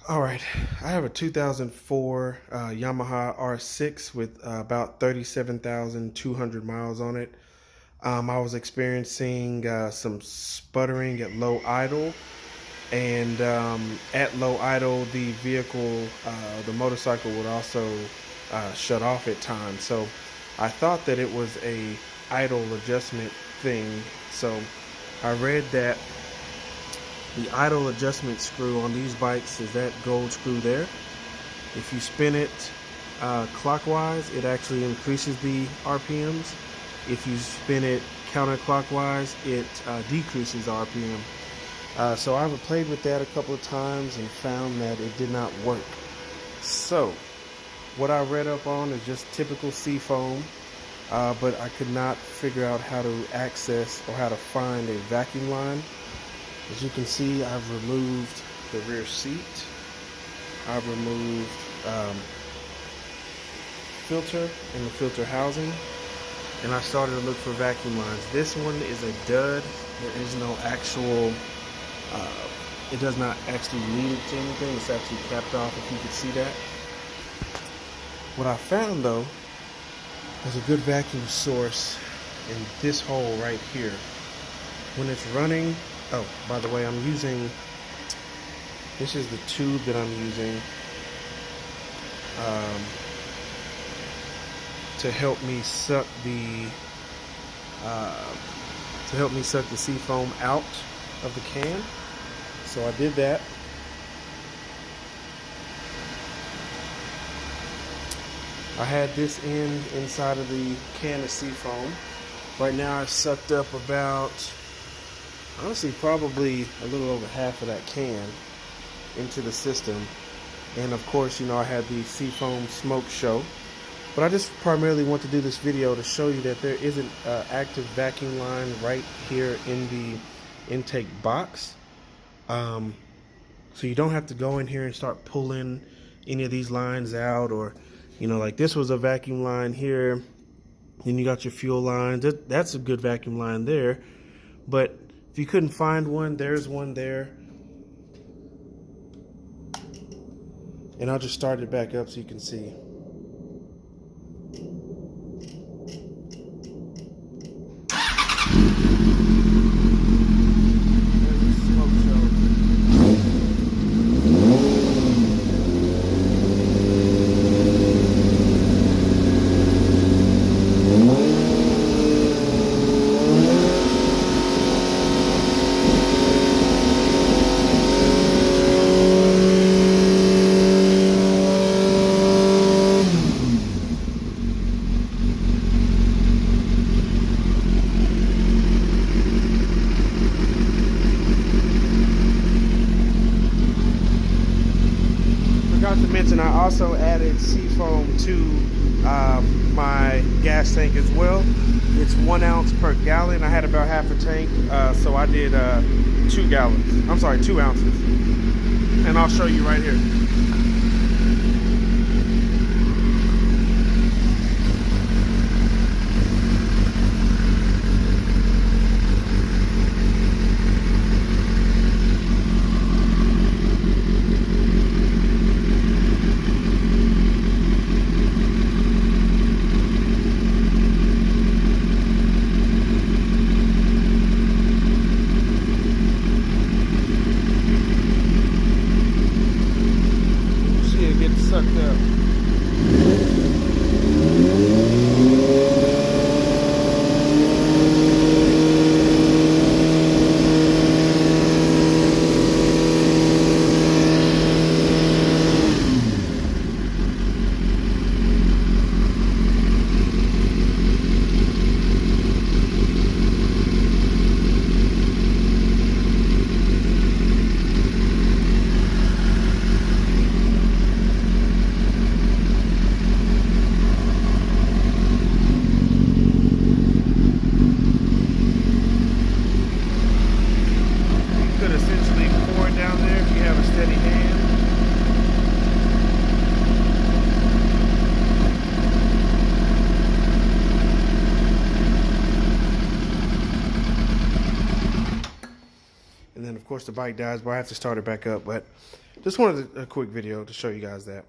All right, I have a 2004 Yamaha R6 with about 37,200 miles on it. I was experiencing some sputtering at low idle, and at low idle, the vehicle, the motorcycle would also shut off at times. So I thought that it was a idle adjustment thing. So I read that the idle adjustment screw on these bikes is that gold screw there. If you spin it clockwise, it actually increases the RPMs. If you spin it counterclockwise, it decreases RPM. So I've played with that a couple of times and found that it did not work. So what I read up on is just typical seafoam, but I could not figure out how to access or how to find a vacuum line. As you can see, I've removed the rear seat. I've removed filter and the filter housing, and I started to look for vacuum lines. This one is a dud. There is no actual, it does not actually lead it to anything. It's actually capped off, if you could see that. What I found though is a good vacuum source in this hole right here. When it's running, oh, by the way, I'm using, this is the tube that I'm using to help me suck the seafoam out of the can. So I did that. I had this end inside of the can of seafoam. Right now I've sucked up about, honestly, probably a little over half of that can into the system. And of course, you know, I had the seafoam smoke show. But I just primarily want to do this video to show you that there is an active vacuum line right here in the intake box. So you don't have to go in here and start pulling any of these lines out, or, you know, like this was a vacuum line here. Then you got your fuel lines. That's a good vacuum line there. But if you couldn't find one, there's one there. And I'll just start it back up so you can see. Forgot to mention, I also added seafoam to my gas tank as well. It's 1 ounce per gallon. I had about half a tank, so I did 2 gallons. I'm sorry, 2 ounces. And I'll show you right here. Sucked up. course, the bike dies, but I have to start it back up. But just wanted a quick video to show you guys that.